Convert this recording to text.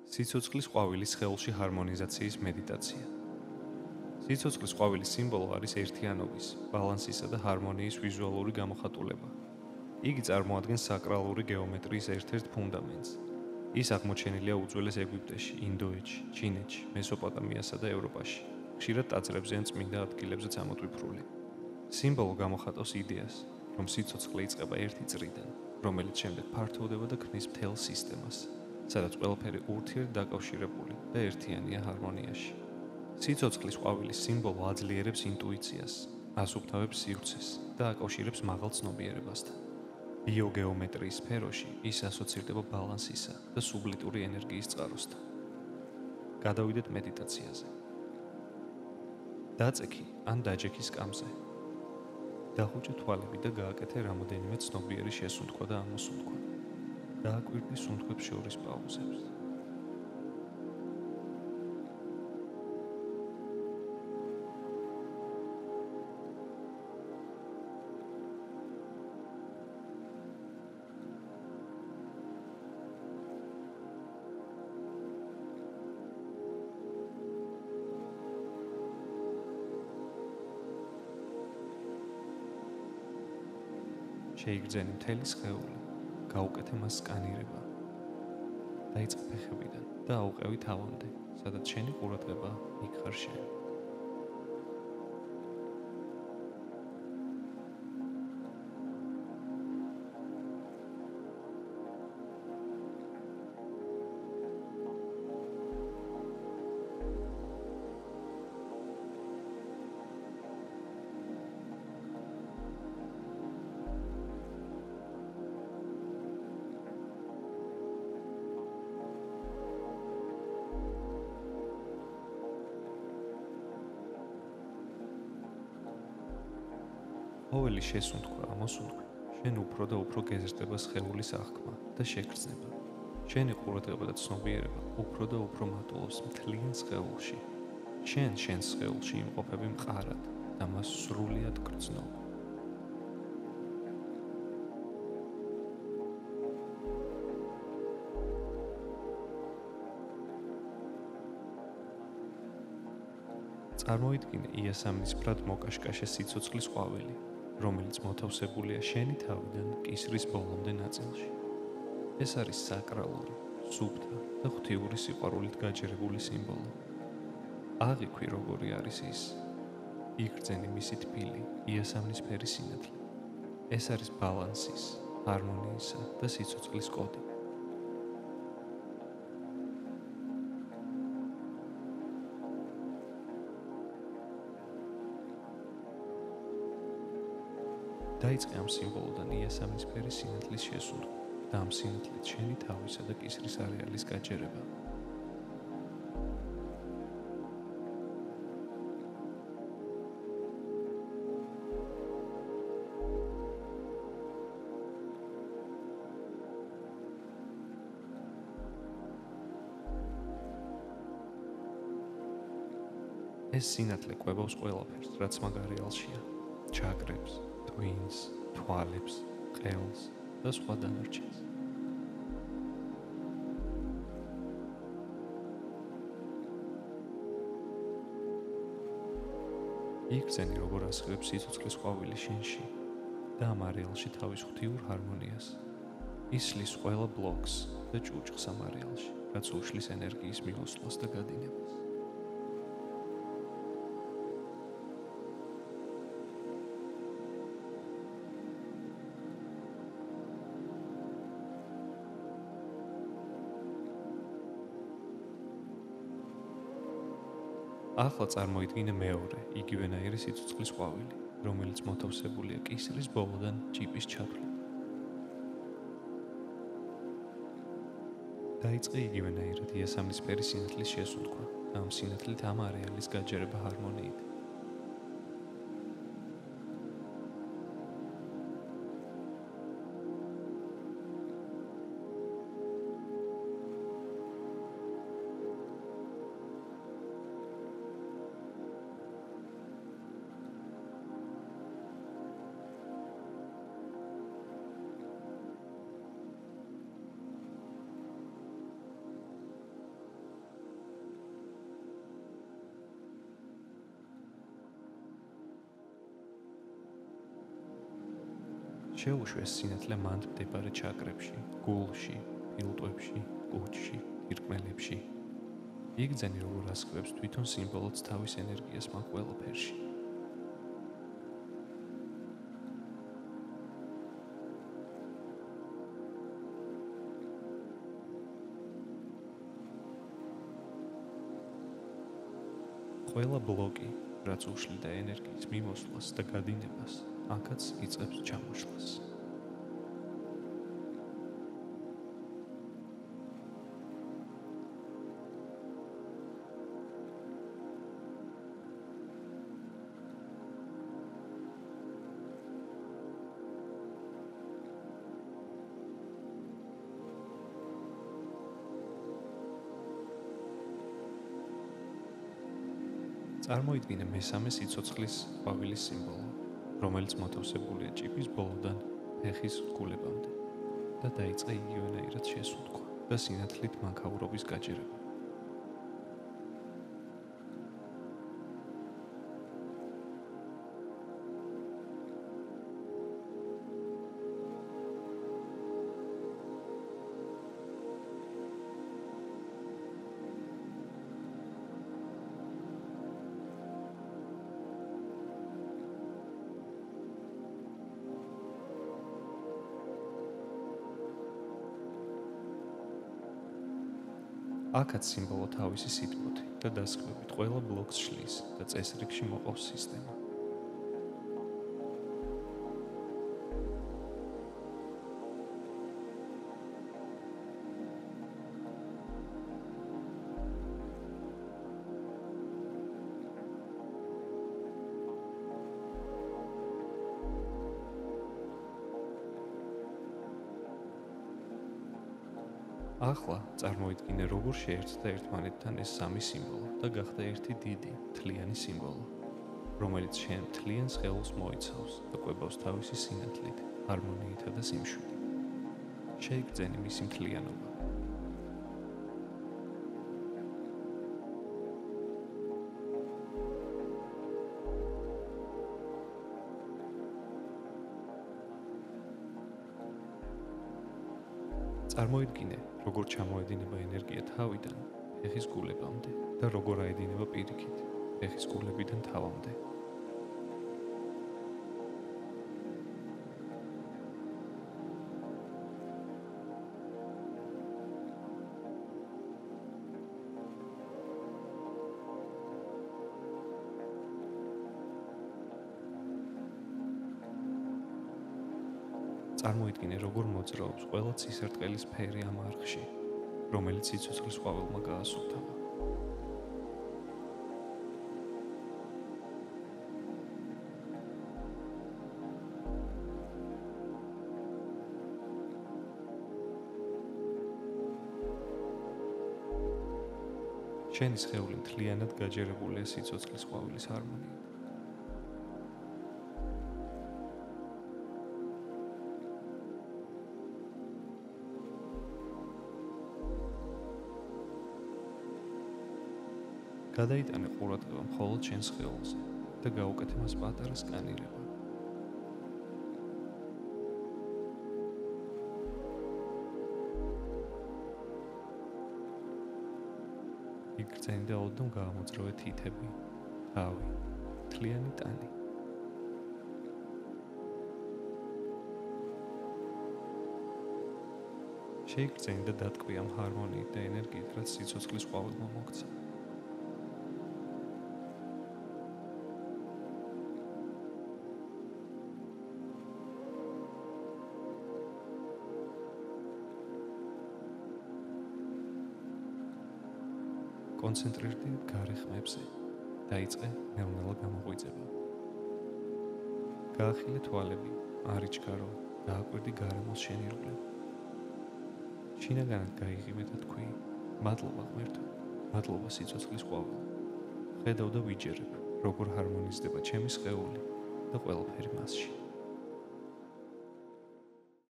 სიცოცხლის ყვავილის სხეულში ჰარმონიზაციის მედიტაცია. სიცოცხლის ყვავილის სიმბოლო არის ერთიანობის, ბალანსისა და ჰარმონიის ვიზუალური გამოხატულება. იგი წარმოადგენს საკრალური გეომეტრიის ერთ-ერთ ფუნდამენტს. ის აღმოჩენილია უძველეს ეგვიპტეში, ინდოეთში, ჩინეთში, მესოპოტამიასა და ევროპაში. ხშირად ტაძრებზე ან წმინდა ადგილებზეც ამოტვიფრული. სიმბოლო გამოხატავს იდეას, რომ სიცოცხლე იწყება ერთი წრიდან, რომელიც შემდეგ ფართოვდება და ქმნის მთელ სისტემას, სადაც ყველაფერი ურთიერთდაკავშირებული და ერთიანია ჰარმონიაში. სიცოცხლის ყვავილის სიმბოლო აძლიერებს ინტუიციას, ასუფთავებს სივრცეს და აკავშირებს მაღალ ცნობიერებასთან. ბიოგეომეტრიის სფეროში ის ასოცირდება ბალანსისა და სუბლიტური ენერგიის წყაროსთან. გადავიდეთ მედიტაციაზე. დაწექი ან დაჯექი სკამზე. დახუჭე თვალები და გააკეთე რამოდენიმე ცნობიერი შესუნთქვა და ამოსუნთქვა. დააკვირდი სუნთქვებს შორის პაუზებს. შეიგრძენი მთელი სხეული, გაუკეთე მას სკანირება. დაიწყე ფეხებიდან და აუყევი თავამდე, სადაც შენი ყურადღება იქ ხარ შენ. ყოველი შესუნთქვა, ამოსუნთქვა, შენ უფრო და უფრო გეზრდება სხეულის აღქმა და შეგრძნება. შენი ყურადღება და ცნობიერება უფრო და უფრო მატულობს მთლიან სხეულში. შენ სხეულში იმყოფები მყარად და მას სრულიად გრძნობ. წარმოიდგინე იასამნისფრად მოკაშკაშე სიცოცხლის ყვავილი, რომელიც მოთავსებულია შენი თავიდან კისრის ბოლომდე ნაწილში. ეს არის საკრალური, სუფთა და ღვთიური სიყვარულით გაჯერებული სიმბოლო. აღიქვი როგორი არის ის. იგრძენი მისი თბილი, იასამნისფერი სინათლე. ეს არის ბალანსის, ჰარმონიისა და სიცოცხლის კოდი. დაიწყე ამ სიმბოლოდან იასამნისფერი სინათლის შესუნთქვა და ამ სინათლით შენი თავისა და კისრის არეალის გაჯერება. ეს სინათლე კვებავს ყველაფერს, რაც მაგ არეალშია, ჩაკრებს, ტვინს, თვალებს, ყელს და სხვა დანარჩენს. იგრძენი როგორ ასხივებს სიცოცხლის ყვავილი შენში და ამ არეალში თავის ღვთიურ ჰარმონიას. ისლის ყველა ბლოკს და ჭუჭხს ამ არეალში, რაც უშლის ენერგიის მიღოსვლას და გადინებას. ახლა წარმოიდგინე მეორე, იგივენაირი სიცოცხლის ყვავილი, რომელიც მოთავსებულია კისრის ბოლოდან ჭიპის ჩათვლით. დაიწყე იგივენაირად იასამნისფერი სინათლის შესუნთქვა და ამ სინათლით ამ არეალის გაჯერება ჰარმონიით. შეუშვეს სინათლე მანდ მდებარე ჩაკრებში, გულში, ფილტვებში, კუჭში, ირკმელებში. იგრძენი როგორ ასკრებს თვითონ სიმბოლოც თავის ენერგიას მაგ ყველაფერში. ყველა ბლოკი, რაც უშლიდა ენერგიის მიმოსვლას და გადინებას, აქაც იწყებს ჩამოშლას. წარმოიდგინე მესამე სიცოცხლის ყვავილის სიმბოლო, რომელიც მოთავსებულია ჭიფის ბოლოდან ფეხის გულებამდე და დაიწყე იგივენაირად შესუნთქვა და სინათლით მანქაურობის გაჯერება. აქაც სიმბოლო თავისი სითბოთი და დასკვნებით ყველა ბლოკს შლის და წესრიგში მოყავს სისტემა. ახლა წარმოიდგინე როგორ შეერთდა ერთმანეთთან ეს სამი სიმბოლო და გახდა ერთი დიდი, მთლიანი სიმბოლო, რომელიც შენ მთლიან სხეულს მოიცავს და კვებავს თავისი სინათლით, ჰარმონიითა და სიმშვიდით. შეიგრძენი მისი მთლიანობა. წარმოიდგინე, როგორ ჩამოედინება ენერგია თავიდან ფეხის გულებამდე და როგორ აედინება პირიქით ფეხის გულებიდან თავამდე. წარმოიდგინე, როგორ მოძრაობს ყველა ცისარტყელის ფერი ამ არხში, რომელიც სიცოცხლის ყვავილმა გაასუფთავა. შენი სხეული მთლიანად გაჯერებულია სიცოცხლის ყვავილის ჰარმონიით. გადაიტანე ყურადღება მხოლოდ შენ სხეულზე და გაუკეთე მას პატარა სკანირება. იგრძენი და ოდნავ გაამოძრავე თითები, თავი, მთლიანი ტანი. შეიგრძენი და დატყვი ამ ჰარმონიით და ენერგიით, რაც სიცოცხლის ყვავილმა მოგცა. კონცენტრირდი გარე ხმებზე, დაიწყე ნელ-ნელა გამოღვიძება. გაახილე თვალები, არ იჩქარო, დააკვირდი გარემოს შენირგვლები. შინაგანად გაიღიმე და თქვი, მადლობა ღმერთო, მადლობა სიცოცხლის ყვავილ. ხედავ და ვიჯერებ, როგორ ჰარმონიზდება ჩემი სხეული და ყველაფერი მასში.